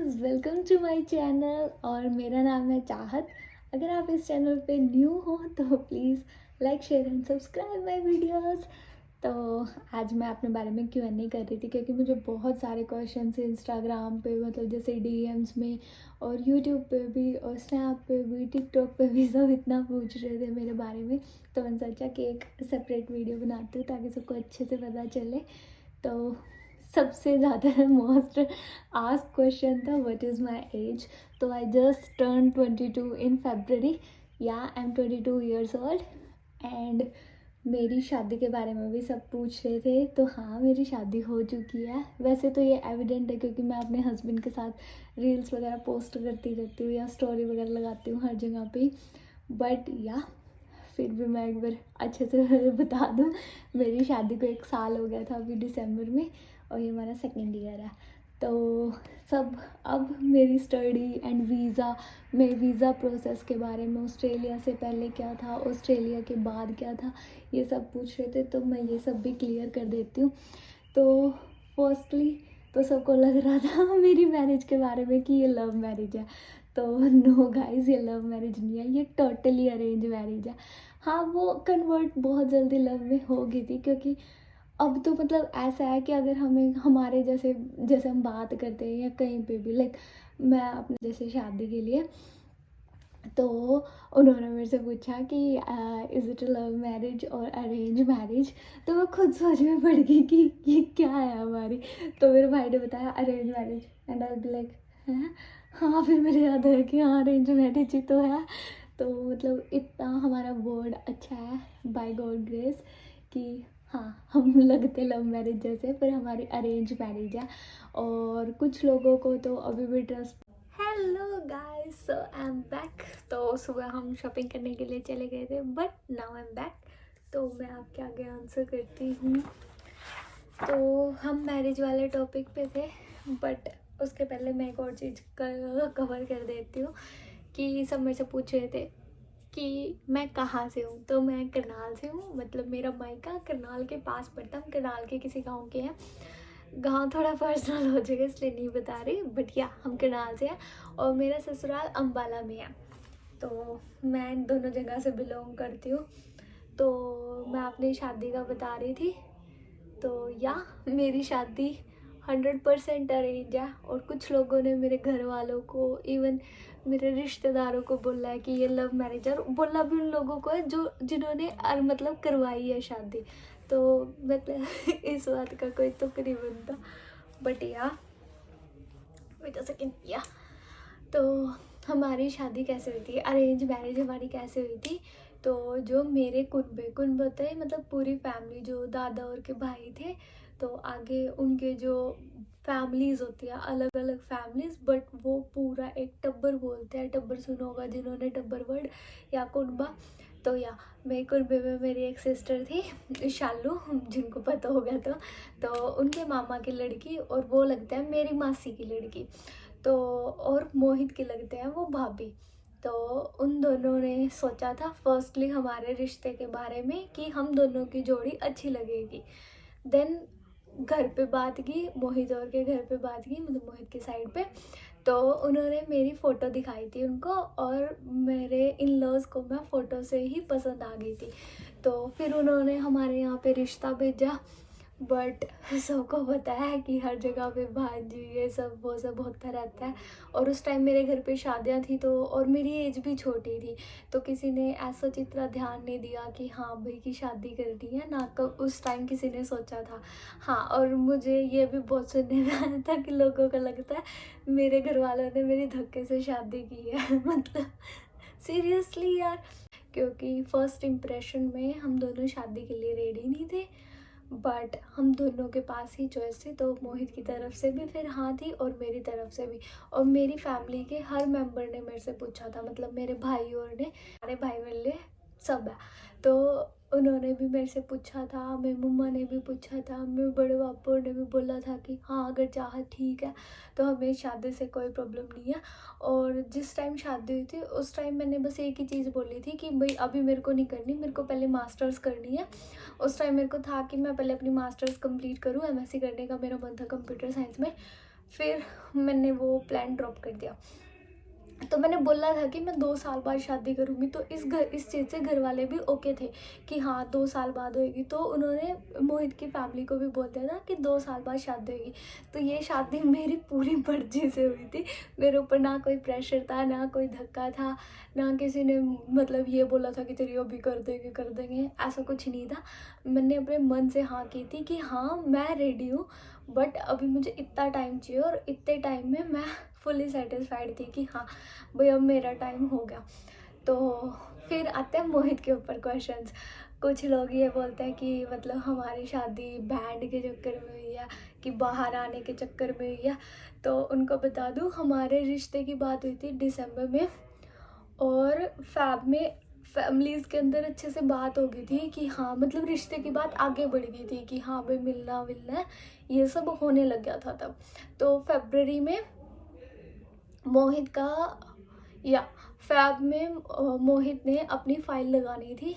Guys, welcome to my channel और मेरा नाम है चाहत। अगर आप इस चैनल पे न्यू हो तो please like share and subscribe my videos. तो आज मैं अपने बारे में Q&A कर रही थी क्योंकि मुझे बहुत सारे क्वेश्चंस इंस्टाग्राम पे, मतलब जैसे डीएम्स में और यूट्यूब पे भी और स्नैप पे भी, टिकटॉक पे भी सब इतना पूछ रहे थे मेरे बारे में। तो मैंने सोचा कि एक सेपरेट वीडियो बनाती हूँ ताकि सबको अच्छे से पता चले। तो सबसे ज़्यादा मोस्ट आस्क क्वेश्चन था व्हाट इज़ माय एज। तो I just turn 22 in February। या I am 22 years old. And मेरी शादी के बारे में भी सब पूछ रहे थे। तो हाँ, मेरी शादी हो चुकी है। वैसे तो ये एविडेंट है क्योंकि मैं अपने हस्बैंड के साथ रील्स वगैरह पोस्ट करती रहती हूँ या स्टोरी वगैरह लगाती हूँ हर जगह पे। बट या फिर भी मैं एक बार अच्छे से बता दूँ, मेरी शादी को 1 साल हो गया था अभी दिसंबर में और ये हमारा सेकेंड ईयर है। तो सब अब मेरी स्टडी एंड वीज़ा प्रोसेस के बारे में, ऑस्ट्रेलिया से पहले क्या था, ऑस्ट्रेलिया के बाद क्या था, ये सब पूछ रहे थे। तो मैं ये सब भी क्लियर कर देती हूँ। तो फर्स्टली तो सबको लग रहा था मेरी मैरिज के बारे में कि ये लव मैरिज है। तो नो गाइस, ये लव मैरिज नहीं है, ये टोटली अरेंज मैरिज है। हाँ, वो कन्वर्ट बहुत जल्दी लव में हो गई थी क्योंकि अब तो मतलब ऐसा है कि अगर हमें हमारे जैसे जैसे हम बात करते हैं या कहीं पे भी, लाइक मैं अपने जैसे शादी के लिए, तो उन्होंने मेरे से पूछा कि is it a love marriage और अरेंज मैरिज। तो मैं खुद सोच में पड़ गई कि ये क्या है हमारी। तो मेरे भाई ने बताया arrange marriage and I be like हैं। हाँ, फिर मेरे याद आया कि हाँ, अरेंज मैरिज ही तो है। तो मतलब इतना हमारा वर्ड अच्छा है बाय गॉड ग्रेस कि हाँ, हम लगते लव मैरिज जैसे पर हमारी अरेंज मैरिज है। और कुछ लोगों को तो अभी भी trust. Hello guys, so I am back. तो सुबह हम शॉपिंग करने के लिए चले गए थे but now I am back. तो मैं आपके आगे आंसर करती हूँ। तो हम मैरिज वाले टॉपिक पे थे बट उसके पहले मैं एक और चीज़ कवर कर देती हूँ कि सब मेरे से पूछ रहे थे कि मैं कहाँ से हूँ। तो मैं करनाल से हूँ, मतलब मेरा मायका करनाल के पास पड़ता है। हम करनाल के किसी गांव के हैं। गांव थोड़ा पर्सनल हो जाएगा इसलिए नहीं बता रही, बट या हम करनाल से हैं और मेरा ससुराल अम्बाला में है। तो मैं दोनों जगह से बिलोंग करती हूँ। तो मैं अपनी शादी का बता रही थी। तो या मेरी शादी 100% अरेंज है और कुछ लोगों ने मेरे घर वालों को, इवन मेरे रिश्तेदारों को बोला है कि ये लव मैरिज है। और बोला भी उन लोगों को है जो जिन्होंने मतलब करवाई है शादी। तो मतलब इस बात का कोई तुक नहीं बनता। बट या वेट अ सेकेंड। या तो हमारी शादी कैसे हुई थी, अरेंज मैरिज हमारी कैसे हुई थी। तो जो मेरे कुनबे होते हैं, मतलब पूरी फैमिली, जो दादा और के भाई थे, तो आगे उनके जो फैमिलीज होती है, अलग अलग फैमिलीज, बट वो पूरा एक टब्बर बोलते हैं। टब्बर सुना होगा जिन्होंने, टब्बर वर्ड या कुनबा। तो या मेरे कुनबे में मेरी एक सिस्टर थी शालू, जिनको पता होगा। तो उनके मामा की लड़की और वो लगता है मेरी मासी की लड़की। तो और मोहित के लगते हैं वो भाभी। तो उन दोनों ने सोचा था फर्स्टली हमारे रिश्ते के बारे में कि हम दोनों की जोड़ी अच्छी लगेगी। देन घर पे बात की, मोहित और के घर पे बात की, मतलब मोहित की साइड पे। तो उन्होंने मेरी फ़ोटो दिखाई थी उनको और मेरे इन लॉज को मैं फ़ोटो से ही पसंद आ गई थी। तो फिर उन्होंने हमारे यहाँ पे रिश्ता भेजा। बट सबको पता है कि हर जगह पे भाजी ये सब वो सब होता रहता है। और उस टाइम मेरे घर पे शादियाँ थी तो, और मेरी एज भी छोटी थी, तो किसी ने ऐसा इतना ध्यान नहीं दिया कि हाँ भाई की शादी करनी है ना। कब उस टाइम किसी ने सोचा था। हाँ, और मुझे ये भी बहुत सुनने में आया था कि लोगों को लगता है मेरे घर वालों ने मेरी धक्के से शादी की है मतलब सीरियसली यार, क्योंकि फर्स्ट इम्प्रेशन में हम दोनों शादी के लिए रेडी नहीं थे। बट हम दोनों के पास ही चॉइस थी, तो मोहित की तरफ से भी फिर हाँ थी और मेरी तरफ से भी। और मेरी फैमिली के हर मेंबर ने मेरे से पूछा था, मतलब मेरे भाई और ने, सारे भाई मेरे लिए सब है। तो उन्होंने भी मेरे से पूछा था, मेरी मम्मा ने भी पूछा था, मेरे बड़े पापा ने भी बोला था कि हाँ अगर चाह ठीक है तो हमें शादी से कोई प्रॉब्लम नहीं है। और जिस टाइम शादी हुई थी उस टाइम मैंने बस एक ही चीज़ बोली थी कि भाई अभी मेरे को नहीं करनी, मेरे को पहले मास्टर्स करनी है। उस टाइम मेरे को था कि मैं पहले अपनी मास्टर्स कंप्लीट करूँ, एमएससी करने का मेरा मन था कंप्यूटर साइंस में। फिर मैंने वो प्लान ड्रॉप कर दिया। तो मैंने बोला था कि मैं 2 साल बाद शादी करूँगी, तो इस चीज़ से घर वाले भी ओके थे कि हाँ 2 साल बाद होएगी। तो उन्होंने मोहित की फैमिली को भी बोल दिया था कि 2 साल बाद शादी होगी। तो ये शादी मेरी पूरी मर्जी से हुई थी। मेरे ऊपर ना कोई प्रेशर था, ना कोई धक्का था, ना किसी ने मतलब ये बोला था कि तेरी अभी कर देंगे, ऐसा कुछ नहीं था। मैंने अपने मन से हाँ की थी कि हाँ मैं रेडी हूँ, बट अभी मुझे इतना टाइम चाहिए और इतने टाइम में मैं फुली सेटिस्फाइड थी कि हाँ भाई अब मेरा टाइम हो गया। तो फिर आते हैं मोहित के ऊपर क्वेश्चंस। कुछ लोग ये बोलते हैं कि मतलब हमारी शादी बैंड के चक्कर में हुई है कि बाहर आने के चक्कर में हुई है। तो उनको बता दूँ, हमारे रिश्ते की बात हुई थी दिसंबर में, और फैब में फैमिलीज़ के अंदर अच्छे से बात हो गई थी कि हाँ मतलब रिश्ते की बात आगे बढ़ गई थी कि हाँ भाई मिलना विलना है, ये सब होने लग गया था तब। तो फरवरी में मोहित का या फैब में मोहित ने अपनी फाइल लगानी थी।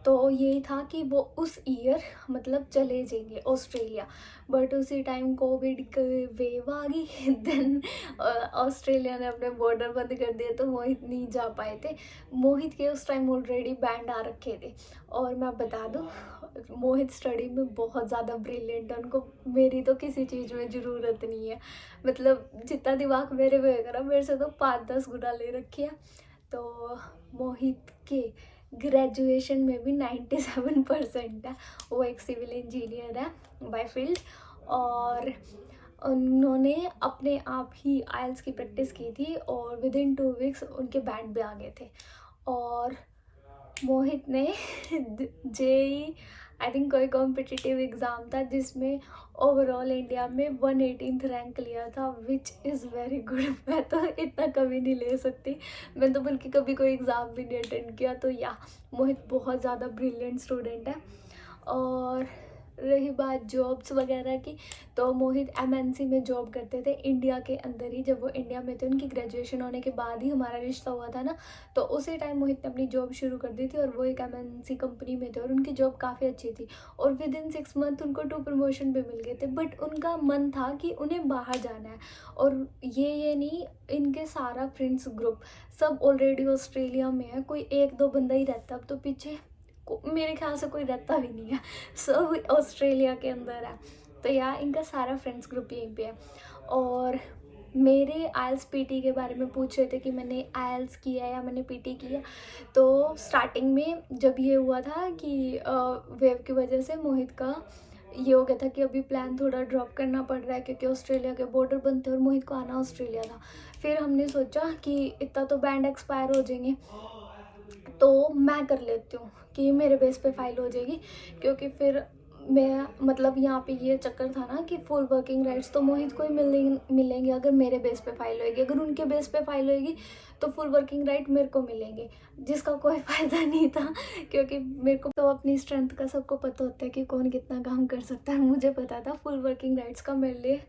तो ये था कि वो उस ईयर मतलब चले जाएंगे ऑस्ट्रेलिया, बट उसी टाइम कोविड की वेव आ गई। देन ऑस्ट्रेलिया ने अपने बॉर्डर बंद कर दिए, तो मोहित नहीं जा पाए थे। मोहित के उस टाइम ऑलरेडी बैंड आ रखे थे। और मैं बता दूँ, मोहित स्टडी में बहुत ज़्यादा ब्रिलियंट है, उनको मेरी तो किसी चीज़ में ज़रूरत नहीं है। मतलब जितना दिमाग मेरे में होगा ना, मेरे से तो 5-10 गुना ले रखी है। तो मोहित के ग्रेजुएशन में भी 97% है। वो एक सिविल इंजीनियर है बाय फील्ड, और उन्होंने अपने आप ही आइल्स की प्रैक्टिस की थी और विद इन 2 वीक्स उनके बैंड भी आ गए थे। और मोहित ने जेई आई थिंक कोई कॉम्पिटिटिव एग्ज़ाम था जिसमें ओवरऑल इंडिया में 118th रैंक लिया था, विच इज़ वेरी गुड। मैं तो इतना कभी नहीं ले सकती, मैं तो बल्कि कभी कोई एग्ज़ाम भी नहीं अटेंड किया। तो या मोहित बहुत ज़्यादा ब्रिलियंट स्टूडेंट है। और रही बात जॉब्स वगैरह की, तो मोहित एमएनसी में जॉब करते थे इंडिया के अंदर ही। जब वो इंडिया में थे, उनकी ग्रेजुएशन होने के बाद ही हमारा रिश्ता हुआ था ना, तो उसी टाइम मोहित ने अपनी जॉब शुरू कर दी थी और वो एक एमएनसी कंपनी में थे और उनकी जॉब काफ़ी अच्छी थी। और विद इन 6 मंथ उनको 2 प्रमोशन भी मिल गए थे, बट उनका मन था कि उन्हें बाहर जाना है। और ये नहीं, इनके सारा फ्रेंड्स ग्रुप सब ऑलरेडी ऑस्ट्रेलिया में है, कोई 1-2 बंदा ही रहता। अब तो पीछे मेरे ख्याल से कोई रहता भी नहीं है, सब ऑस्ट्रेलिया के अंदर है। तो यार इनका सारा फ्रेंड्स ग्रुप यहीं पे है। और मेरे आइल्स पीटी के बारे में पूछ रहे थे कि मैंने आइल्स किया या मैंने पीटी किया। तो स्टार्टिंग में जब ये हुआ था कि वेव की वजह से मोहित का ये हो गया था कि अभी प्लान थोड़ा ड्रॉप करना पड़ रहा है क्योंकि ऑस्ट्रेलिया के बॉर्डर बंद थे और मोहित को आना ऑस्ट्रेलिया था। फिर हमने सोचा कि इतना तो बैंड एक्सपायर हो जाएंगे, तो मैं कर लेती हूँ कि मेरे बेस पे फाइल हो जाएगी। क्योंकि फिर मैं मतलब यहाँ पे ये चक्कर था ना कि फुल वर्किंग राइट्स तो मोहित को ही मिलेंगे अगर मेरे बेस पे फाइल होएगी, अगर उनके बेस पे फाइल होएगी तो फुल वर्किंग राइट मेरे को मिलेंगे, जिसका कोई फ़ायदा नहीं था। क्योंकि मेरे को तो अपनी स्ट्रेंथ का सबको पता होता है कि कौन कितना काम कर सकता है। मुझे पता था फुल वर्किंग राइट्स का मेरे लिए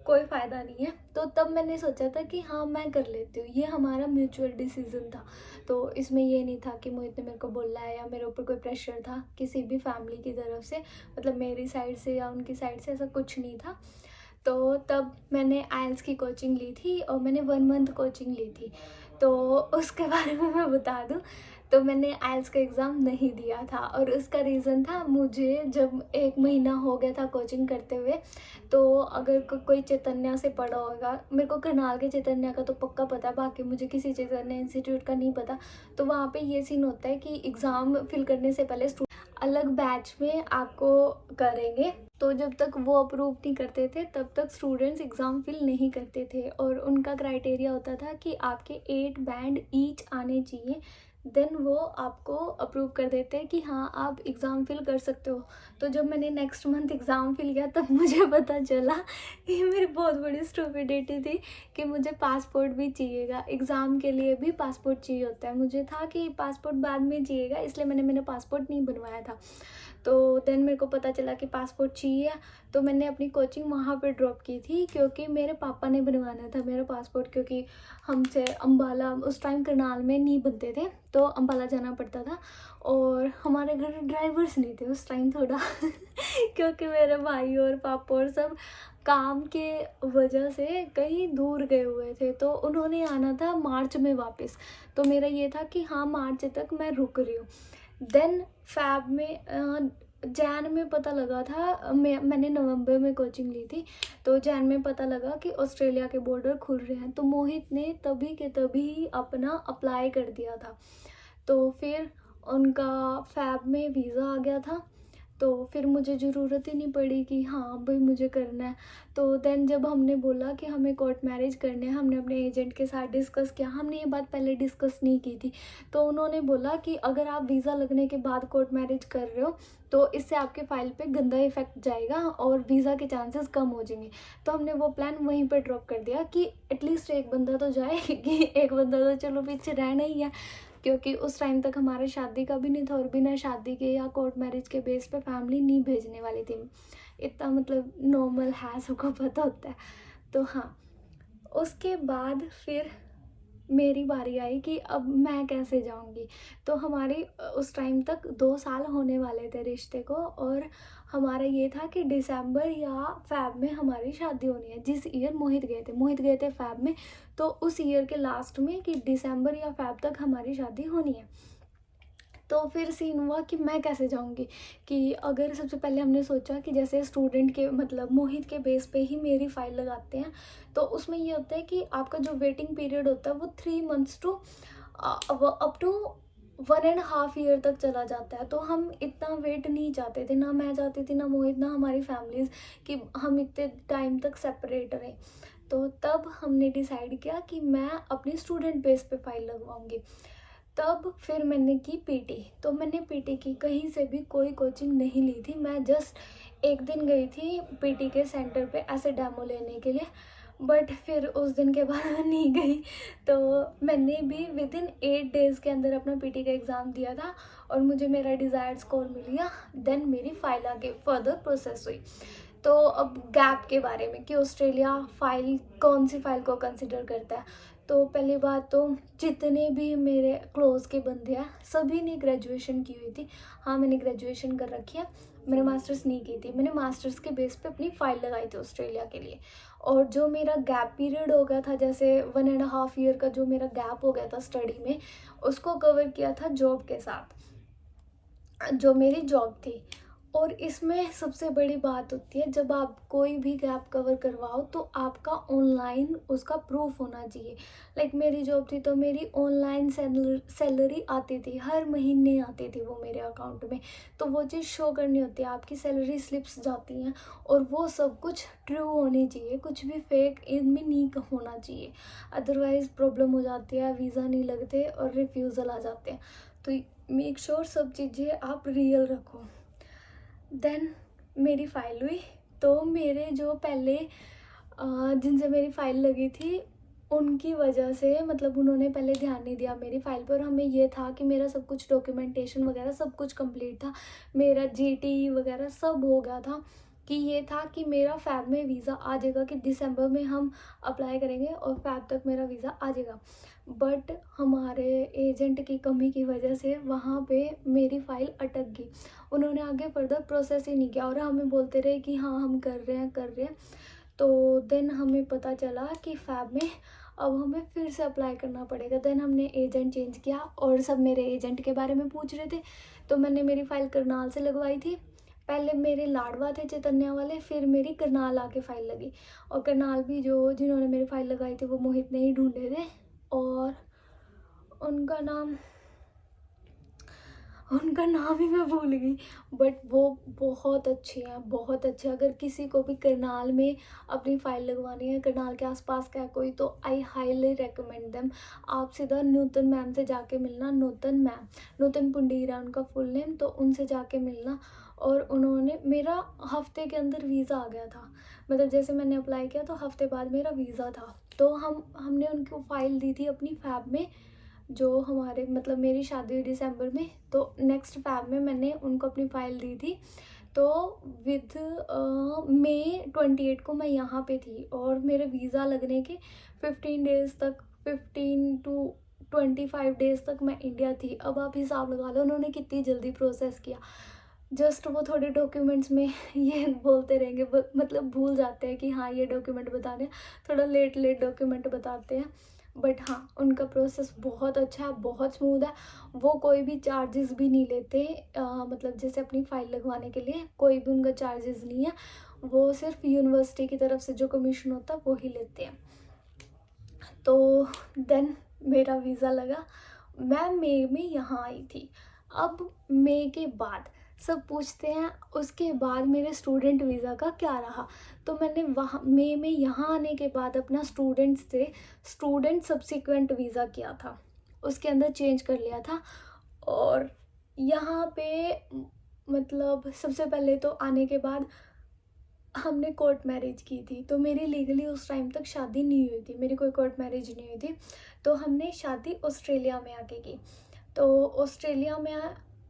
कोई फ़ायदा नहीं है। तो तब मैंने सोचा था कि हाँ मैं कर लेती हूँ, ये हमारा म्यूचुअल डिसीज़न था। तो इसमें ये नहीं था कि मोहित ने मेरे को बोला है या मेरे ऊपर कोई प्रेशर था किसी भी फैमिली की तरफ से, मतलब मेरी साइड से या उनकी साइड से, ऐसा कुछ नहीं था। तो तब मैंने आइल्स की कोचिंग ली थी और मैंने 1 मंथ कोचिंग ली थी। तो उसके बारे में मैं बता दूँ, तो मैंने आइल्स का एग्ज़ाम नहीं दिया था और उसका रीज़न था, मुझे जब 1 महीना हो गया था कोचिंग करते हुए, तो अगर कोई चैतन्य से पढ़ा होगा, मेरे को करनाल के चैतन्य का तो पक्का पता है, बाकी मुझे किसी चैतन्य इंस्टीट्यूट का नहीं पता। तो वहाँ पे ये सीन होता है कि एग्ज़ाम फिल करने से पहले अलग बैच में आपको करेंगे। तो जब तक वो अप्रूव नहीं करते थे तब तक स्टूडेंट्स एग्ज़ाम फिल नहीं करते थे और उनका क्राइटेरिया होता था कि आपके 8 बैंड ईच आने चाहिए, देन वो आपको अप्रूव कर देते हैं कि हाँ आप एग्ज़ाम फिल कर सकते हो। तो जब मैंने नेक्स्ट मंथ एग्ज़ाम फिल किया तब मुझे पता चला, ये मेरी बहुत बड़ी स्टूपिडिटी थी कि मुझे पासपोर्ट भी चाहिएगा, एग्ज़ाम के लिए भी पासपोर्ट चाहिए होता है। मुझे था कि पासपोर्ट बाद में चाहिएगा, इसलिए मैंने पासपोर्ट नहीं बनवाया था। तो देन मेरे को पता चला कि पासपोर्ट चाहिए, तो मैंने अपनी कोचिंग वहाँ पे ड्रॉप की थी क्योंकि मेरे पापा ने बनवाना था मेरा पासपोर्ट। क्योंकि हमसे अम्बाला उस टाइम करनाल में नहीं बनते थे, तो अम्बाला जाना पड़ता था और हमारे घर ड्राइवर्स नहीं थे उस टाइम थोड़ा क्योंकि मेरे भाई और पापा और सब काम के वजह से कहीं दूर गए हुए थे, तो उन्होंने आना था मार्च में वापस। तो मेरा ये था कि हाँ, मार्च तक मैं रुक रही हूँ। देन फैब में जैन में पता लगा था, मैंने नवंबर में कोचिंग ली थी, तो जैन में पता लगा कि ऑस्ट्रेलिया के बॉर्डर खुल रहे हैं। तो मोहित ने तभी के तभी अपना अप्लाई कर दिया था। तो फिर उनका फैब में वीज़ा आ गया था, तो फिर मुझे ज़रूरत ही नहीं पड़ी कि हाँ भाई मुझे करना है। तो देन जब हमने बोला कि हमें कोर्ट मैरिज करने हैं, हमने अपने एजेंट के साथ डिस्कस किया। हमने ये बात पहले डिस्कस नहीं की थी। तो उन्होंने बोला कि अगर आप वीज़ा लगने के बाद कोर्ट मैरिज कर रहे हो तो इससे आपके फाइल पे गंदा इफेक्ट जाएगा और वीज़ा के चांसेस कम हो जाएंगे। तो हमने वो प्लान वहीं पर ड्रॉप कर दिया कि एटलीस्ट एक बंदा तो जाए कि एक बंदा तो चलो पीछे रहना ही है, क्योंकि उस टाइम तक हमारे शादी का भी नहीं था और बिना शादी के या कोर्ट मैरिज के बेस पे फैमिली नहीं भेजने वाली थी। इतना मतलब नॉर्मल है, सबको पता होता है। तो हाँ, उसके बाद फिर मेरी बारी आई कि अब मैं कैसे जाऊंगी। तो हमारे उस टाइम तक 2 साल होने वाले थे रिश्ते को, और हमारा ये था कि दिसंबर या फैब में हमारी शादी होनी है। जिस ईयर मोहित गए थे फैब में, तो उस ईयर के लास्ट में कि दिसंबर या फैब तक हमारी शादी होनी है। तो फिर सीन हुआ कि मैं कैसे जाऊंगी, कि अगर सबसे पहले हमने सोचा कि जैसे स्टूडेंट के मतलब मोहित के बेस पे ही मेरी फ़ाइल लगाते हैं, तो उसमें ये होता है कि आपका जो वेटिंग पीरियड होता है वो 3 months to up to 1.5 year तक चला जाता है। तो हम इतना वेट नहीं चाहते थे, ना मैं चाहती थी, ना मोहित, ना हमारी फैमिलीज़, कि हम इतने टाइम तक सेपरेट रहें। तो तब हमने डिसाइड किया कि मैं अपनी स्टूडेंट बेस पे फाइल लगवाऊंगी। तब फिर मैंने की पीटी। तो मैंने पीटी की, कहीं से भी कोई कोचिंग नहीं ली थी। मैं जस्ट एक दिन गई थी पीटी के सेंटर पे ऐसे डेमो लेने के लिए, बट फिर उस दिन के बाद मैं नहीं गई। तो मैंने भी विद इन 8 डेज़ के अंदर अपना पीटी का एग्ज़ाम दिया था और मुझे मेरा डिज़ायर्ड स्कोर मिल गया। देन मेरी फ़ाइल आगे फर्दर प्रोसेस हुई। तो अब गैप के बारे में कि ऑस्ट्रेलिया फ़ाइल कौन सी फ़ाइल को कंसिडर करता है। तो पहली बात तो जितने भी मेरे क्लोज़ के बंदे हैं सभी ने ग्रेजुएशन की हुई थी। हाँ, मैंने ग्रेजुएशन कर रखी है, मैंने मास्टर्स नहीं की थी। मैंने मास्टर्स के बेस पे अपनी फ़ाइल लगाई थी ऑस्ट्रेलिया के लिए। और जो मेरा गैप पीरियड हो गया था, जैसे 1.5 ईयर का जो मेरा गैप हो गया था स्टडी में, उसको कवर किया था जॉब के साथ, जो मेरी जॉब थी। और इसमें सबसे बड़ी बात होती है, जब आप कोई भी गैप कवर करवाओ तो आपका ऑनलाइन उसका प्रूफ होना चाहिए। लाइक मेरी जॉब थी तो मेरी ऑनलाइन सैलरी आती थी, हर महीने आती थी वो मेरे अकाउंट में। तो वो चीज़ शो करनी होती है, आपकी सैलरी स्लिप्स जाती हैं और वो सब कुछ ट्रू होनी चाहिए, कुछ भी फेक इनमें नहीं होना चाहिए। अदरवाइज़ प्रॉब्लम हो जाती है, वीज़ा नहीं लगते और रिफ्यूज़ल आ जाते हैं। तो मेक श्योर सब चीज़ें आप रियल रखो। देन मेरी फ़ाइल हुई। तो मेरे जो पहले जिनसे मेरी फ़ाइल लगी थी उनकी वजह से, मतलब उन्होंने पहले ध्यान नहीं दिया मेरी फ़ाइल पर। हमें ये था कि मेरा सब कुछ डॉक्यूमेंटेशन वगैरह सब कुछ कंप्लीट था, मेरा जीटी वगैरह सब हो गया था, कि ये था कि मेरा फ़ैब में वीज़ा आ जाएगा, कि दिसंबर में हम अप्लाई करेंगे और फ़ैब तक मेरा वीज़ा आ जाएगा। बट हमारे एजेंट की कमी की वजह से वहाँ पे मेरी फ़ाइल अटक गई। उन्होंने आगे फर्दर प्रोसेस ही नहीं किया और हमें बोलते रहे कि हाँ हम कर रहे हैं कर रहे हैं। तो देन हमें पता चला कि फ़ैब में अब हमें फिर से अप्लाई करना पड़ेगा। देन हमने एजेंट चेंज किया और सब मेरे एजेंट के बारे में पूछ रहे थे। तो मैंने मेरी फ़ाइल करनाल से लगवाई थी। पहले मेरे लाडवा थे चैतन्या वाले, फिर मेरी करनाल आके फ़ाइल लगी। और करनाल भी जो जिन्होंने मेरी फ़ाइल लगाई थी वो मोहित ने ही ढूंढे थे, और उनका नाम उनका नाम ही मैं भूल गई। बट वो बहुत अच्छे हैं, बहुत अच्छे। अगर किसी को भी करनाल में अपनी फ़ाइल लगवानी है, करनाल के आसपास का है कोई, तो आई हाईली रिकमेंड देम। आप सीधा नूतन मैम से जाके मिलना, नूतन मैम, नूतन पुंडीरा उनका फुल नेम, तो उनसे जाके मिलना। और उन्होंने मेरा हफ्ते के अंदर वीज़ा आ गया था, मतलब जैसे मैंने अप्लाई किया तो हफ्ते बाद मेरा वीज़ा था। तो हमने उनको फ़ाइल दी थी अपनी फ़ैब में, जो हमारे मतलब मेरी शादी हुई दिसंबर में, तो नेक्स्ट फैब में मैंने उनको अपनी फ़ाइल दी थी। तो विद मई 28 को मैं यहाँ पे थी और मेरे वीज़ा लगने के 15 डेज़ तक, 15 to 25 डेज़ तक मैं इंडिया थी। अब आप हिसाब लगा लो उन्होंने कितनी जल्दी प्रोसेस किया। जस्ट वो थोड़े डॉक्यूमेंट्स में ये बोलते रहेंगे, मतलब भूल जाते हैं कि हाँ ये डॉक्यूमेंट बताने, थोड़ा लेट लेट डॉक्यूमेंट बताते हैं। बट हाँ, उनका प्रोसेस बहुत अच्छा है, बहुत स्मूथ है। वो कोई भी चार्जेस भी नहीं लेते, मतलब जैसे अपनी फ़ाइल लगवाने के लिए कोई भी उनका चार्जेस नहीं है। वो सिर्फ यूनिवर्सिटी की तरफ से जो कमीशन होता है वो ही लेते हैं। तो देन मेरा वीज़ा लगा, मैं मई में यहाँ आई थी। अब मई के बाद सब पूछते हैं उसके बाद मेरे स्टूडेंट वीज़ा का क्या रहा। तो मैंने वहाँ मई में यहाँ आने के बाद अपना स्टूडेंट से स्टूडेंट सब्सिक्वेंट वीज़ा किया था, उसके अंदर चेंज कर लिया था। और यहाँ पे मतलब सबसे पहले तो आने के बाद हमने कोर्ट मैरिज की थी, तो मेरी लीगली उस टाइम तक शादी नहीं हुई थी, मेरी कोई कोर्ट मैरिज नहीं हुई थी। तो हमने शादी ऑस्ट्रेलिया में आके की। तो ऑस्ट्रेलिया में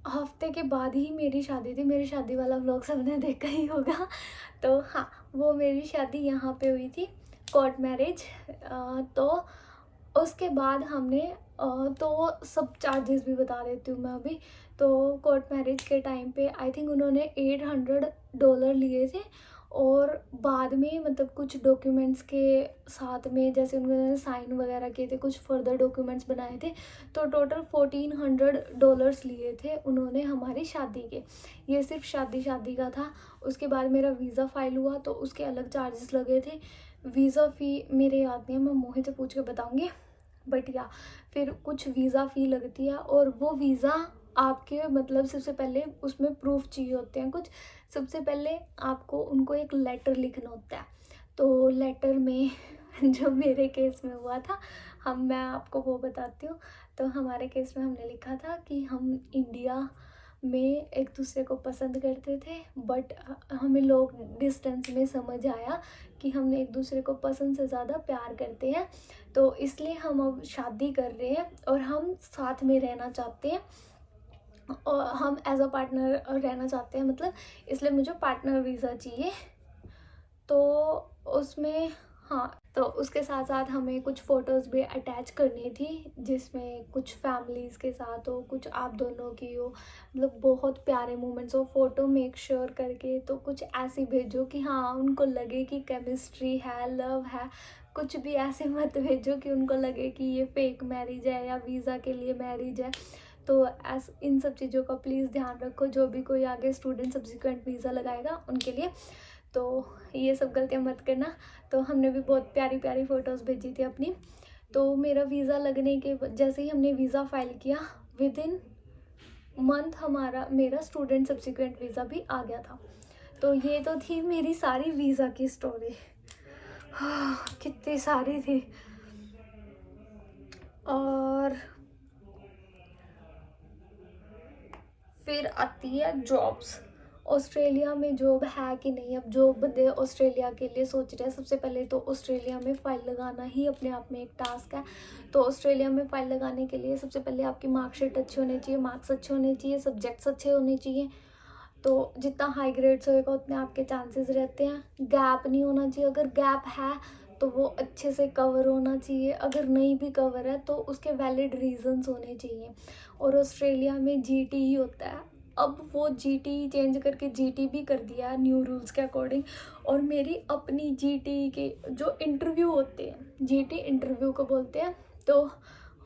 हफ्ते के बाद ही मेरी शादी थी, मेरी शादी वाला व्लॉग सबने देखा ही होगा। तो हाँ, वो मेरी शादी यहाँ पे हुई थी, कोर्ट मैरिज। तो उसके बाद हमने तो सब चार्जेस भी बता देती हूँ मैं अभी। तो कोर्ट मैरिज के टाइम पे आई थिंक उन्होंने $800 लिए थे। और बाद में मतलब कुछ डॉक्यूमेंट्स के साथ में जैसे उन्होंने साइन वगैरह किए थे, कुछ फर्दर डॉक्यूमेंट्स बनाए थे, तो टोटल $1400 लिए थे उन्होंने हमारी शादी के। ये सिर्फ शादी का था। उसके बाद मेरा वीज़ा फाइल हुआ तो उसके अलग चार्जेस लगे थे। वीज़ा फ़ी मेरे याद नहीं है, मैं मोहित से पूछ के बताऊँगी। बट या फिर कुछ वीज़ा फ़ी लगती है, और वो वीज़ा आपके मतलब सबसे पहले उसमें प्रूफ चाहिए होते हैं कुछ। सबसे पहले आपको उनको एक लेटर लिखना होता है। तो लेटर में जो मेरे केस में हुआ था, मैं आपको वो बताती हूँ। तो हमारे केस में हमने लिखा था कि हम इंडिया में एक दूसरे को पसंद करते थे, बट हमें लॉन्ग डिस्टेंस में समझ आया कि हम एक दूसरे को पसंद से ज़्यादा प्यार करते हैं। तो इसलिए हम अब शादी कर रहे हैं और हम साथ में रहना चाहते हैं, और हम एज अ पार्टनर रहना चाहते हैं, मतलब इसलिए मुझे पार्टनर वीज़ा चाहिए। तो उसमें हाँ, तो उसके साथ साथ हमें कुछ फ़ोटोज़ भी अटैच करनी थी, जिसमें कुछ फैमिलीज़ के साथ हो, कुछ आप दोनों की हो, मतलब बहुत प्यारे मोमेंट्स हो। फ़ोटो मेक श्योर करके तो कुछ ऐसी भेजो कि हाँ उनको लगे कि केमिस्ट्री है, लव है। कुछ भी ऐसे मत भेजो कि उनको लगे कि ये फेक मैरिज है या वीज़ा के लिए मैरिज है। तो इन सब चीज़ों का प्लीज़ ध्यान रखो, जो भी कोई आगे स्टूडेंट सब्सिक्वेंट वीज़ा लगाएगा उनके लिए। तो ये सब गलतियाँ मत करना। तो हमने भी बहुत प्यारी प्यारी फ़ोटोज़ भेजी थी अपनी। तो मेरा वीज़ा लगने के जैसे ही हमने वीज़ा फाइल किया, विद इन मंथ मेरा स्टूडेंट सब्सिक्वेंट वीज़ा भी आ गया था। तो ये तो थी मेरी सारी वीज़ा की स्टोरी। कितनी सारी थी। और फिर आती है जॉब्स। ऑस्ट्रेलिया में जॉब है कि नहीं। अब जो बंदे ऑस्ट्रेलिया के लिए सोच रहे हैं, सबसे पहले तो ऑस्ट्रेलिया में फ़ाइल लगाना ही अपने आप में एक टास्क है। तो ऑस्ट्रेलिया में फ़ाइल लगाने के लिए सबसे पहले आपकी मार्कशीट अच्छी होनी चाहिए, मार्क्स अच्छे होने चाहिए, सब्जेक्ट्स अच्छे होने चाहिए। तो जितना हाई ग्रेड्स होएगा उतने आपके चांसेस रहते हैं। गैप नहीं होना चाहिए, अगर गैप है तो वो अच्छे से कवर होना चाहिए, अगर नहीं भी कवर है तो उसके वैलिड रीजंस होने चाहिए। और ऑस्ट्रेलिया में जीटी ही होता है। अब वो जीटी चेंज करके जीटी भी कर दिया है न्यू रूल्स के अकॉर्डिंग। और मेरी अपनी जीटी के जो इंटरव्यू होते हैं, जीटी इंटरव्यू को बोलते हैं, तो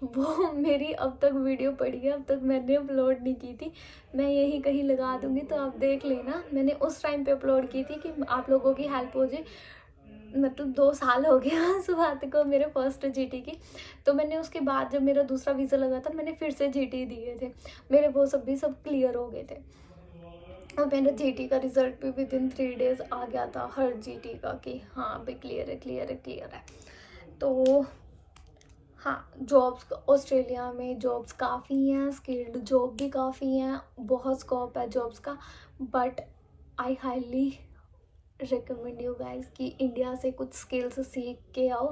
वो मेरी अब तक वीडियो पड़ी है, अब तक मैंने अपलोड नहीं की थी। मैं यही कहीं लगा दूंगी तो आप देख लेना। मैंने उस टाइम पे अपलोड की थी कि आप लोगों की हेल्प हो जाए। मतलब 2 साल हो गया उस बात को, मेरे फर्स्ट जीटी की। तो मैंने उसके बाद जब मेरा दूसरा वीज़ा लगा था, मैंने फिर से जीटी दिए थे। मेरे वो सब क्लियर हो गए थे। और मेरा जीटी का रिजल्ट भी विद इन 3 डेज आ गया था हर जीटी का, कि हाँ भाई क्लियर है, क्लियर है, क्लियर है। तो हाँ, जॉब्स ऑस्ट्रेलिया में जॉब्स काफ़ी हैं, स्किल्ड जॉब भी काफ़ी हैं, बहुत स्कोप है जॉब्स का। But I highly recommend you guys कि इंडिया से कुछ स्किल्स सीख के आओ।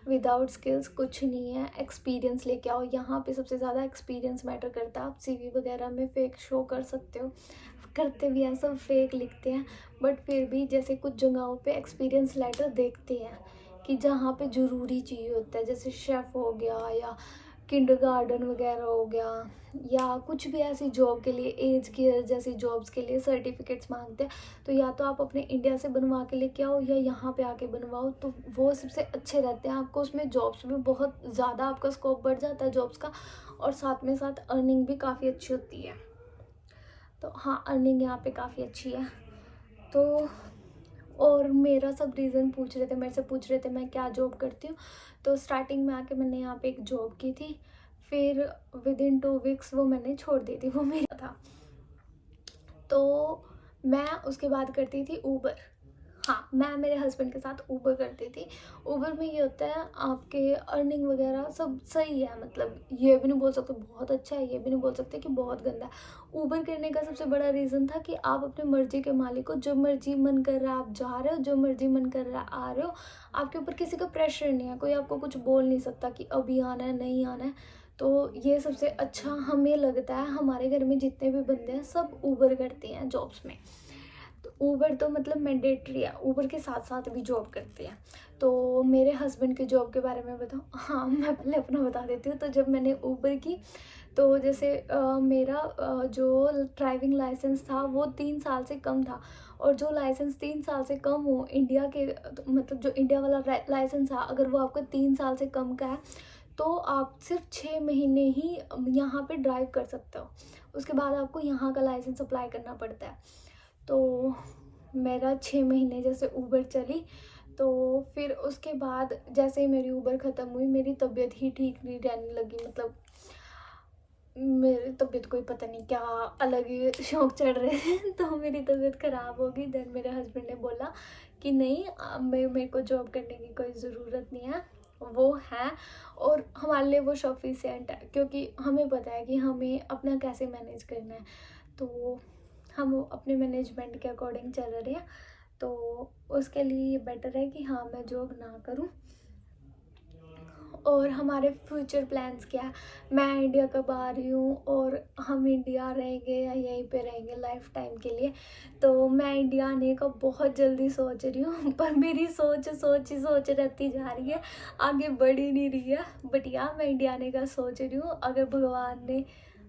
विदाउट स्किल्स कुछ नहीं है। एक्सपीरियंस लेके आओ। यहाँ पे सबसे ज़्यादा एक्सपीरियंस मैटर करता है। आप सीवी वगैरह में फेक शो कर सकते हो, करते भी हैं, सब फेक लिखते हैं, बट फिर भी जैसे कुछ जगहों पे एक्सपीरियंस लेटर देखते हैं कि जहाँ पे ज़रूरी चाहिए होता है, जैसे शेफ़ हो गया या किंडरगार्टन वगैरह हो गया, या कुछ भी ऐसी जॉब के लिए, एज केयर जैसी जॉब्स के लिए सर्टिफिकेट्स मांगते हैं, तो या तो आप अपने इंडिया से बनवा के लेके आओ या यहाँ पे आके बनवाओ, तो वो सबसे अच्छे रहते हैं। आपको उसमें जॉब्स भी बहुत ज़्यादा, आपका स्कोप बढ़ जाता है जॉब्स का, और साथ में साथ अर्निंग भी काफ़ी अच्छी होती है। तो हाँ, अर्निंग यहाँ पे काफ़ी अच्छी है। तो और मेरा सब रीज़न पूछ रहे थे, मेरे से पूछ रहे थे मैं क्या जॉब करती हूँ। तो स्टार्टिंग में आके मैंने यहाँ पे एक जॉब की थी, फिर विद इन 2 वीक्स वो मैंने छोड़ दी थी, वो मेरा था। तो मैं उसके बाद करती थी ऊबर। हाँ, मैं मेरे हस्बैंड के साथ ऊबर करती थी। ऊबर में ये होता है, आपके अर्निंग वगैरह सब सही है, मतलब ये भी नहीं बोल सकते बहुत अच्छा है, ये भी नहीं बोल सकते कि बहुत गंदा है। ऊबर करने का सबसे बड़ा रीज़न था कि आप अपनी मर्ज़ी के मालिक हो, जो मर्ज़ी मन कर रहा है आप जा रहे हो, जो मर्ज़ी मन कर रहा है आ रहे हो। आपके ऊपर किसी का प्रेशर नहीं है, कोई आपको कुछ बोल नहीं सकता कि अभी आना है, नहीं आना है। तो ये सबसे अच्छा हमें लगता है। हमारे घर में जितने भी बंदे हैं सब ऊबर करते हैं जॉब्स में। तो ऊबर तो मतलब मैंडेटरी है, ऊबर के साथ साथ भी जॉब करते हैं। तो मेरे हस्बैंड की जॉब के बारे में बताऊँ? हाँ, मैं पहले अपना बता देती हूँ। तो जब मैंने ऊबर की, तो जैसे मेरा जो ड्राइविंग लाइसेंस था वो 3 साल से कम था, और जो लाइसेंस 3 साल से कम हो इंडिया के, तो मतलब जो इंडिया वाला लाइसेंस है, अगर वो आपका 3 साल से कम का है, तो आप सिर्फ 6 महीने ही यहाँ पे ड्राइव कर सकते हो। उसके बाद आपको यहाँ का लाइसेंस अप्लाई करना पड़ता है। तो मेरा 6 महीने जैसे ऊबर चली, तो फिर उसके बाद जैसे ही मेरी ऊबर ख़त्म हुई, मेरी तबीयत ही ठीक नहीं रहने लगी। मतलब मेरी तबीयत कोई पता नहीं क्या अलग ही शौक चढ़ रहे हैं। तो मेरी तबीयत ख़राब हो गई। देन मेरे हस्बैंड ने बोला कि नहीं, मेरे को जॉब करने की कोई ज़रूरत नहीं है, वो है, और हमारे लिए वो सफिशिएंट है, क्योंकि हमें पता है कि हमें अपना कैसे मैनेज करना है। तो हम अपने मैनेजमेंट के अकॉर्डिंग चल रहे हैं। तो उसके लिए बेटर है कि हाँ, मैं जॉब ना करूँ। और हमारे फ्यूचर प्लान्स क्या है? मैं इंडिया कब आ रही हूँ, और हम इंडिया रहेंगे या यहीं पे रहेंगे लाइफ टाइम के लिए? तो मैं इंडिया आने का बहुत जल्दी सोच रही हूँ, पर मेरी सोच सोच ही सोच रहती जा रही है, आगे बढ़ ही नहीं रही है। बट या मैं इंडिया आने का सोच रही हूँ, अगर भगवान ने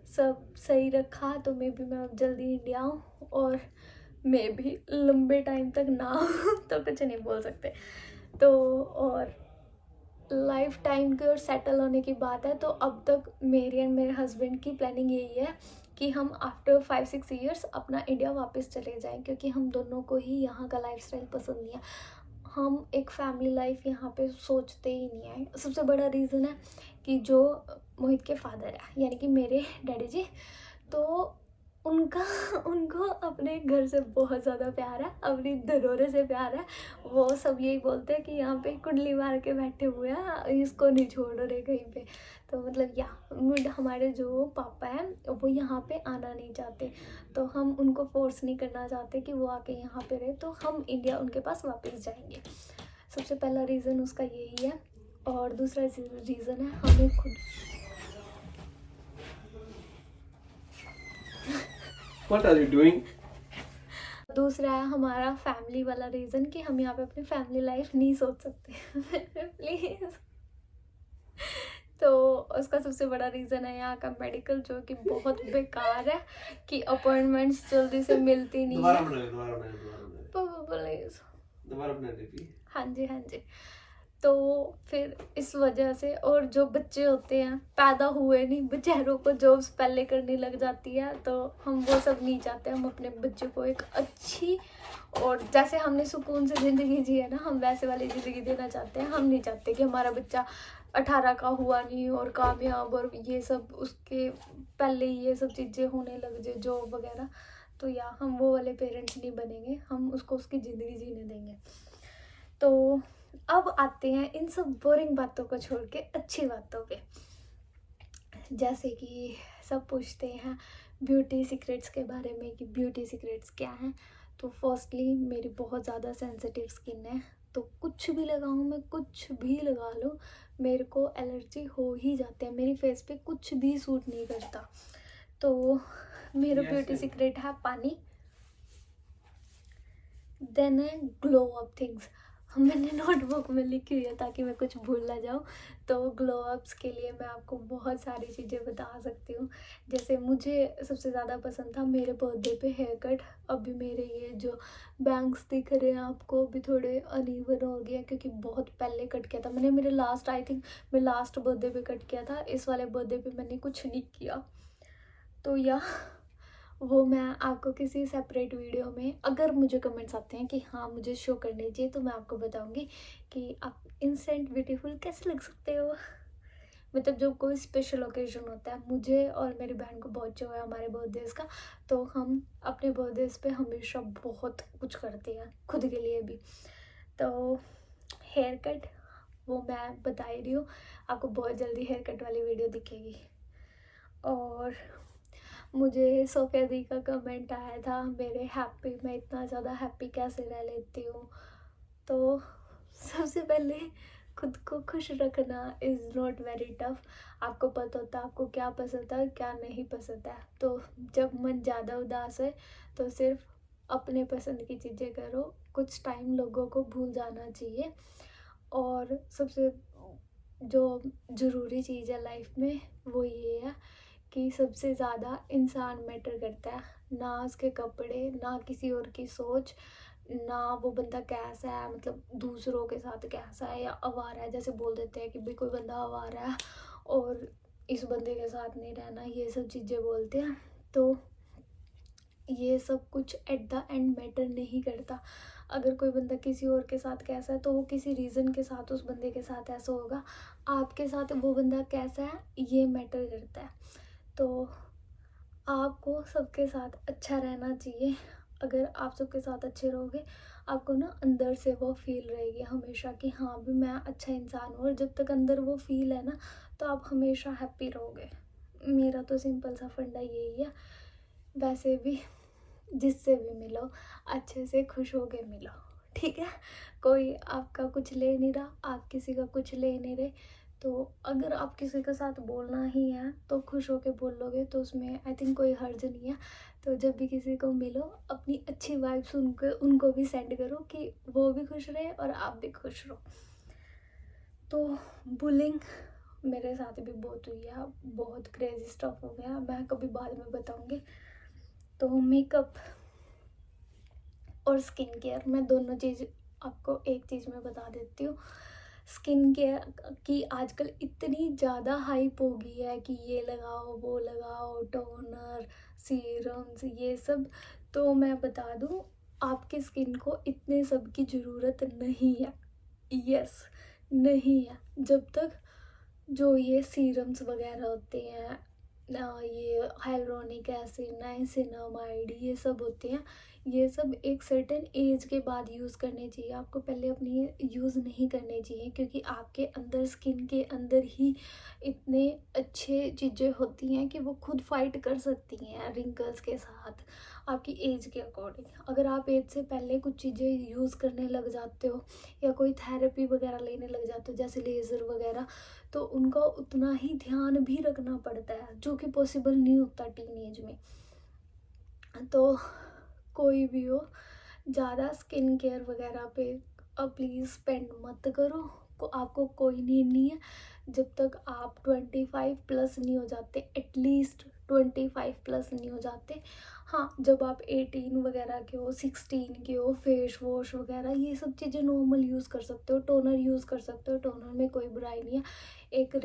सब सही रखा तो मैं अब जल्दी इंडिया आऊँ, और मैं भी लंबे टाइम तक ना आऊँ तो कुछ नहीं बोल सकते। तो और लाइफ टाइम की और सेटल होने की बात है, तो अब तक मेरी एंड मेरे हस्बैंड की प्लानिंग यही है कि हम आफ्टर 5-6 ईयर्स अपना इंडिया वापस चले जाएं, क्योंकि हम दोनों को ही यहाँ का लाइफस्टाइल पसंद नहीं है। हम एक फैमिली लाइफ यहाँ पे सोचते ही नहीं है। सबसे बड़ा रीज़न है कि जो मोहित के फादर है, यानी कि मेरे डैडी जी, तो उनका उनको अपने घर से बहुत ज़्यादा प्यार है, अपनी धरोहर से प्यार है। वो सब यही बोलते हैं कि यहाँ पे कुंडली मार के बैठे हुए हैं, इसको नहीं छोड़ रहे कहीं पे। तो मतलब हमारे जो पापा हैं वो यहाँ पे आना नहीं चाहते, तो हम उनको फोर्स नहीं करना चाहते कि वो आके यहाँ पे रहे, तो हम इंडिया उनके पास वापस जाएंगे। सबसे पहला रीज़न उसका यही है। और दूसरा रीज़न है हमें खुद। What are you doing? दूसरा है हमारा फैमिली वाला रीज़न कि हम यहाँ पे अपनी फैमिली लाइफ नहीं सोच सकते प्लीज़। तो उसका सबसे बड़ा रीज़न है यहाँ का मेडिकल, जो कि बहुत बेकार है, कि अपॉइंटमेंट्स जल्दी से मिलती नहीं है। प्लीज़। हाँ जी, हाँ जी। तो फिर इस वजह से, और जो बच्चे होते हैं पैदा हुए नहीं, बेचारों को जॉब्स पहले करनी लग जाती है, तो हम वो सब नहीं चाहते। हम अपने बच्चे को एक अच्छी, और जैसे हमने सुकून से ज़िंदगी जी है ना, हम वैसे वाली ज़िंदगी देना चाहते हैं। हम नहीं चाहते कि हमारा बच्चा 18 का हुआ नहीं और कामयाब, और ये सब उसके पहले ही ये सब चीज़ें होने लग जाए, जॉब वगैरह। तो या हम वो वाले पेरेंट्स नहीं बनेंगे, हम उसको उसकी ज़िंदगी जीने देंगे। तो अब आते हैं इन सब बोरिंग बातों को छोड़ के अच्छी बातों पे। जैसे कि सब पूछते हैं ब्यूटी सीक्रेट्स के बारे में कि ब्यूटी सीक्रेट्स क्या हैं। तो फर्स्टली मेरी बहुत ज़्यादा सेंसिटिव स्किन है, तो कुछ भी लगाऊँ मैं, कुछ भी लगा लूँ, मेरे को एलर्जी हो ही जाती है। मेरी फेस पे कुछ भी सूट नहीं करता। तो मेरा ब्यूटी सीक्रेट है पानी। देन है ग्लो अप थिंग्स। मैंने नोटबुक में लिखी हुई है ताकि मैं कुछ भूल ना जाऊँ। तो ग्लो अप्स के लिए मैं आपको बहुत सारी चीज़ें बता सकती हूँ। जैसे मुझे सबसे ज़्यादा पसंद था मेरे बर्थडे पे हेयर कट। अभी मेरे ये जो बैंग्स दिख रहे हैं आपको अभी थोड़े अनइवन हो गया क्योंकि बहुत पहले कट किया था मैंने। मेरे लास्ट आई थिंक मैं लास्ट बर्थडे पे कट किया था, इस वाले बर्थडे पे मैंने कुछ नहीं किया। तो या वो मैं आपको किसी सेपरेट वीडियो में, अगर मुझे कमेंट्स आते हैं कि हाँ मुझे शो करनी चाहिए, तो मैं आपको बताऊंगी कि आप इंस्टेंट ब्यूटीफुल कैसे लग सकते हो। मतलब जब कोई स्पेशल ओकेजन होता है, मुझे और मेरी बहन को बहुत जो है हमारे बर्थडेज का, तो हम अपने बर्थडेज पे हमेशा बहुत कुछ करते हैं खुद के लिए भी। तो हेयर कट वो मैं बता ही रही हूँ, आपको बहुत जल्दी हेयर कट वाली वीडियो दिखेगी। और मुझे सोफिया दी का कमेंट आया था मेरे हैप्पी, मैं इतना ज़्यादा हैप्पी कैसे रह लेती हूँ। तो सबसे पहले खुद को खुश रखना इज़ नॉट वेरी टफ। आपको पता होता है आपको क्या पसंद है क्या नहीं पसंद है। तो जब मन ज़्यादा उदास है तो सिर्फ अपने पसंद की चीज़ें करो, कुछ टाइम लोगों को भूल जाना चाहिए। और सबसे जो ज़रूरी चीज़ है लाइफ में वो ये है कि सबसे ज़्यादा इंसान मैटर करता है, ना उसके कपड़े, ना किसी और की सोच, ना वो बंदा कैसा है, मतलब दूसरों के साथ कैसा है या आवारा है। जैसे बोल देते हैं कि भाई कोई बंदा आवारा है और इस बंदे के साथ नहीं रहना, ये सब चीज़ें बोलते हैं। तो ये सब कुछ एट द एंड मैटर नहीं करता। अगर कोई बंदा किसी और के साथ कैसा है तो वो किसी रीज़न के साथ उस बंदे के साथ ऐसा होगा। आपके साथ वो बंदा कैसा है ये मैटर करता है। तो आपको सबके साथ अच्छा रहना चाहिए। अगर आप सबके साथ अच्छे रहोगे, आपको ना अंदर से वो फील रहेगी हमेशा कि हाँ भी मैं अच्छा इंसान हूँ। और जब तक अंदर वो फील है ना, तो आप हमेशा हैप्पी रहोगे। मेरा तो सिंपल सा फंडा यही है। वैसे भी जिससे भी मिलो अच्छे से खुश होके मिलो, ठीक है। कोई आपका कुछ ले नहीं रहा, आप किसी का कुछ ले नहीं रहे। तो अगर आप किसी के साथ बोलना ही है तो खुश होके बोल लोगे तो उसमें आई थिंक कोई हर्ज नहीं है। तो जब भी किसी को मिलो अपनी अच्छी वाइब्स उनको भी सेंड करो कि वो भी खुश रहे और आप भी खुश रहो। तो बुलिंग मेरे साथ भी बहुत हुई है, बहुत क्रेजी स्टफ हो गया, मैं कभी बाद में बताऊंगी। तो मेकअप और स्किन केयर, मैं दोनों चीज़ आपको एक चीज़ में बता देती हूँ। स्किन केयर की आजकल इतनी ज़्यादा हाइप हो गई है कि ये लगाओ वो लगाओ, टोनर, सीरम्स, ये सब। तो मैं बता दूँ आपकी स्किन को इतने सब की ज़रूरत नहीं है। यस, नहीं है। जब तक जो ये सीरम्स वगैरह होते हैं ये हाइलुरोनिक एसिड, नाइसिनामाइड, ये सब होते हैं, ये सब एक सर्टेन एज के बाद यूज़ करने चाहिए। आपको पहले अपनी यूज़ नहीं करने चाहिए क्योंकि आपके अंदर स्किन के अंदर ही इतने अच्छे चीज़ें होती हैं कि वो खुद फाइट कर सकती हैं रिंकल्स के साथ आपकी एज के अकॉर्डिंग। अगर आप एज से पहले कुछ चीज़ें यूज़ करने लग जाते हो या कोई थेरेपी वगैरह लेने लग जाते हो जैसे लेज़र वगैरह, तो उनका उतना ही ध्यान भी रखना पड़ता है जो कि पॉसिबल नहीं होता टीन एज में। तो कोई भी हो, ज़्यादा स्किन केयर वगैरह पे प्लीज़ स्पेंड मत करो। आपको कोई नीड नहीं है जब तक आप 25 प्लस नहीं हो जाते, एटलीस्ट 25 प्लस नहीं हो जाते। हाँ, जब आप 18 वगैरह के हो, 16 के हो, फेस वॉश वगैरह ये सब चीज़ें नॉर्मल यूज़ कर सकते हो, टोनर यूज़ कर सकते हो, टोनर में कोई बुराई नहीं है। एक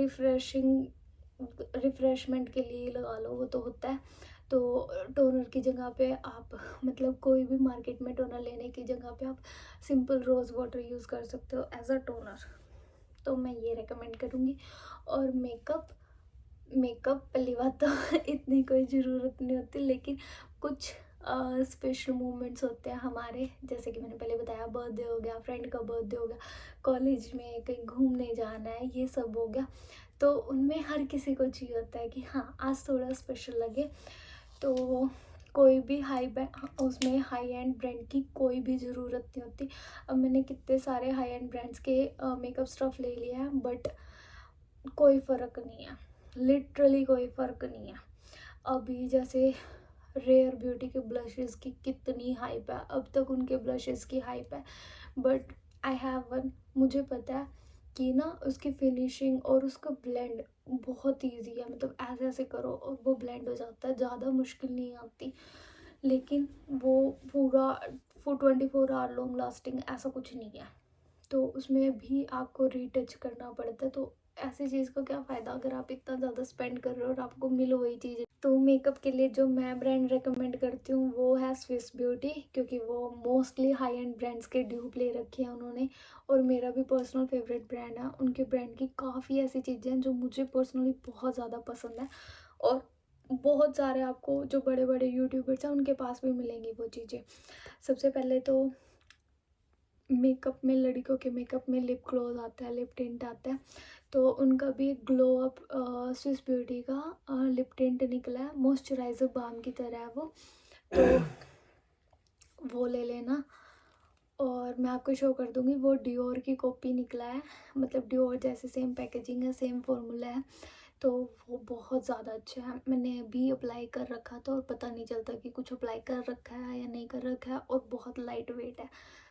रिफ्रेशमेंट के लिए लगा लो, वो तो होता है। तो टोनर की जगह पे आप मतलब कोई भी मार्केट में टोनर लेने की जगह पे आप सिंपल रोज़ वाटर यूज़ कर सकते हो एज अ टोनर। तो मैं ये रेकमेंड करूँगी। और मेकअप मेकअप पहली बात तो इतनी कोई ज़रूरत नहीं होती, लेकिन कुछ स्पेशल मोमेंट्स होते हैं हमारे, जैसे कि मैंने पहले बताया बर्थडे हो गया, फ्रेंड का बर्थडे हो गया, कॉलेज में कहीं घूमने जाना है, ये सब हो गया। तो उनमें हर किसी को चाहिए होता है कि हाँ आज थोड़ा स्पेशल लगे। तो कोई भी उसमें हाई एंड ब्रांड की कोई भी ज़रूरत नहीं होती। अब मैंने कितने सारे हाई एंड ब्रांड्स के मेकअप स्टफ ले लिया है बट कोई फ़र्क नहीं है, लिटरली कोई फ़र्क नहीं है। अभी जैसे रेयर ब्यूटी के ब्लशेस की कितनी हाइप है, अब तक उनके ब्लशेस की हाइप है बट आई हैव वन, मुझे पता है कि ना उसकी फिनिशिंग और उसका ब्लेंड बहुत इजी है, मतलब ऐसे ऐसे करो और वो ब्लेंड हो जाता है, ज़्यादा मुश्किल नहीं आती। लेकिन वो पूरा 24 आवर लॉन्ग लास्टिंग ऐसा कुछ नहीं है, तो उसमें भी आपको रीटच करना पड़ता है। तो ऐसी चीज़ का क्या फ़ायदा अगर आप इतना ज़्यादा स्पेंड कर रहे हो और आपको मिल वही चीज़। तो मेकअप के लिए जो मैं ब्रांड रेकमेंड करती हूँ वो है स्विस ब्यूटी, क्योंकि वो मोस्टली हाई एंड ब्रांड्स के ड्यूप ले रखे हैं उन्होंने, और मेरा भी पर्सनल फेवरेट ब्रांड है। उनके ब्रांड की काफ़ी ऐसी चीज़ें हैं जो मुझे पर्सनली बहुत ज़्यादा पसंद है, और बहुत सारे आपको जो बड़े बड़े यूट्यूबर्स हैं उनके पास भी मिलेंगी वो चीज़ें। सबसे पहले तो मेकअप में, लड़कियों के मेकअप में लिप ग्लोज आता है, लिप टिंट आता है, तो उनका भी ग्लो अप स्विस ब्यूटी का लिप टिंट निकला है, मॉइस्चराइज़र बाम की तरह है वो, तो वो ले लेना। और मैं आपको शो कर दूँगी, वो डियोर की कॉपी निकला है, मतलब डियोर जैसे सेम पैकेजिंग है, सेम फॉर्मूला है, तो वो बहुत ज़्यादा अच्छा है। मैंने अभी अप्लाई कर रखा था और पता नहीं चलता कि कुछ अप्लाई कर रखा है या नहीं कर रखा है, और बहुत लाइट वेट है।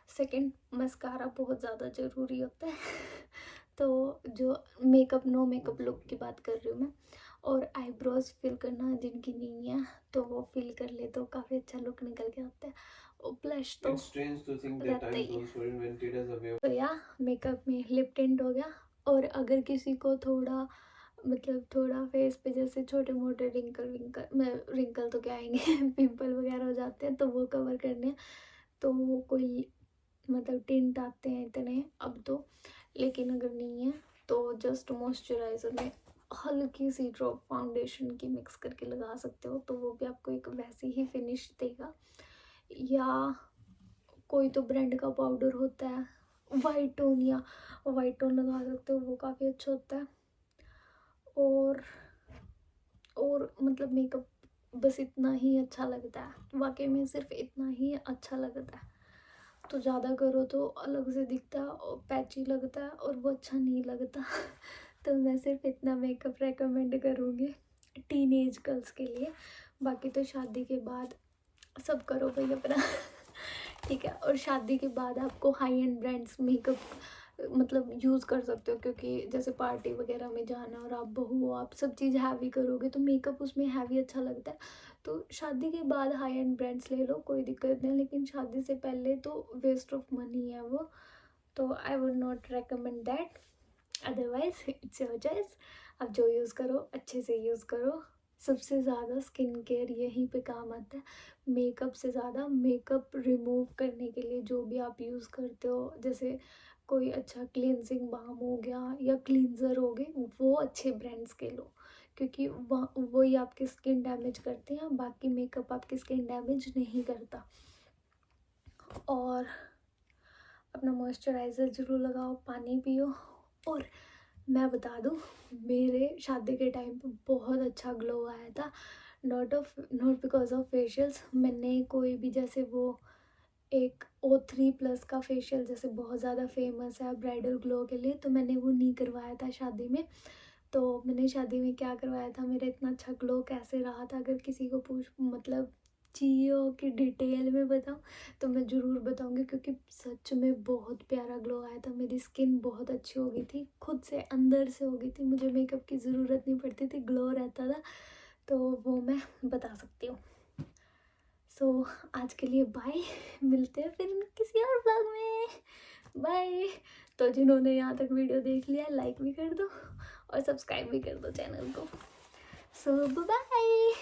सेकंड, मस्कारा बहुत ज़्यादा ज़रूरी होता है तो जो मेकअप, नो मेकअप लुक की बात कर रही हूँ मैं। और आईब्रोज फिल करना जिनकी नहीं है तो वो फिल कर ले तो काफ़ी अच्छा लुक निकल के आता है। और ब्लश तो It's strange to think that रहता ही है। eyebrows were invented as a way of तो या मेकअप में लिप टिंट हो गया। और अगर किसी को थोड़ा, मतलब थोड़ा फेस पे जैसे छोटे मोटे रिंकल विंकल, रिंकल तो क्या आएंगे पिंपल वगैरह हो जाते हैं, तो वो कवर करने हैं, तो वो कोई मतलब टिंट आते हैं इतने अब तो। लेकिन अगर नहीं है तो जस्ट मॉइस्चराइज़र में हल्की सी ड्रॉप फाउंडेशन की मिक्स करके लगा सकते हो, तो वो भी आपको एक वैसी ही फिनिश देगा। या कोई तो ब्रांड का पाउडर होता है वाइट टोन, या वाइट टोन लगा सकते हो, वो काफ़ी अच्छा होता है। और मतलब मेकअप बस इतना ही अच्छा लगता है, वाकई में सिर्फ इतना ही अच्छा लगता है। तो ज़्यादा करो तो अलग से दिखता है और पैची लगता है, और वो अच्छा नहीं लगता तो मैं सिर्फ इतना मेकअप रेकमेंड करूँगी टीनेज गर्ल्स के लिए। बाकी तो शादी के बाद सब करो भाई अपना ठीक है। और शादी के बाद आपको हाई एंड ब्रांड्स मेकअप मतलब यूज़ कर सकते हो, क्योंकि जैसे पार्टी वगैरह में जाना और आप बहू हो, आप सब चीज़ हैवी करोगे तो मेकअप उसमें हैवी अच्छा लगता है। तो शादी के बाद हाई एंड ब्रांड्स ले लो, कोई दिक्कत नहीं, लेकिन शादी से पहले तो वेस्ट ऑफ मनी है वो, तो I would not recommend that. Otherwise it's your choice, आप जो यूज़ करो अच्छे से यूज़ करो। सबसे ज़्यादा स्किन केयर यहीं पे काम आता है, मेकअप से ज़्यादा मेकअप रिमूव करने के लिए जो भी आप यूज़ करते हो, जैसे कोई अच्छा क्लींजिंग बाम हो गया या क्लींजर हो गए, वो अच्छे ब्रांड्स के लो, क्योंकि वही आपकी स्किन डैमेज करते हैं, बाकी मेकअप आपकी स्किन डैमेज नहीं करता। और अपना मॉइस्चराइज़र ज़रूर लगाओ, पानी पियो। और मैं बता दूँ, मेरे शादी के टाइम पे बहुत अच्छा ग्लो आया था, नॉट बिकॉज ऑफ फेशियल्स। मैंने कोई भी जैसे वो एक O3+ का फेशियल जैसे बहुत ज़्यादा फेमस है ब्राइडल ग्लो के लिए, तो मैंने वो नहीं करवाया था शादी में। तो मैंने शादी में क्या करवाया था, मेरा इतना अच्छा ग्लो कैसे रहा था, अगर किसी को पूछ मतलब चाहिए हो कि डिटेल में बताऊँ तो मैं ज़रूर बताऊँगी, क्योंकि सच में बहुत प्यारा ग्लो आया था, मेरी स्किन बहुत अच्छी हो गई थी, खुद से अंदर से हो गई थी, मुझे मेकअप की ज़रूरत नहीं पड़ती थी, ग्लो रहता था, तो वो मैं बता सकती हूँ। सो आज के लिए बाय, मिलते हैं फिर किसी और ब्लॉग में, बाय। तो जिन्होंने यहाँ तक वीडियो देख लिया लाइक भी कर दो और सब्सक्राइब भी कर दो चैनल को। सो बाय।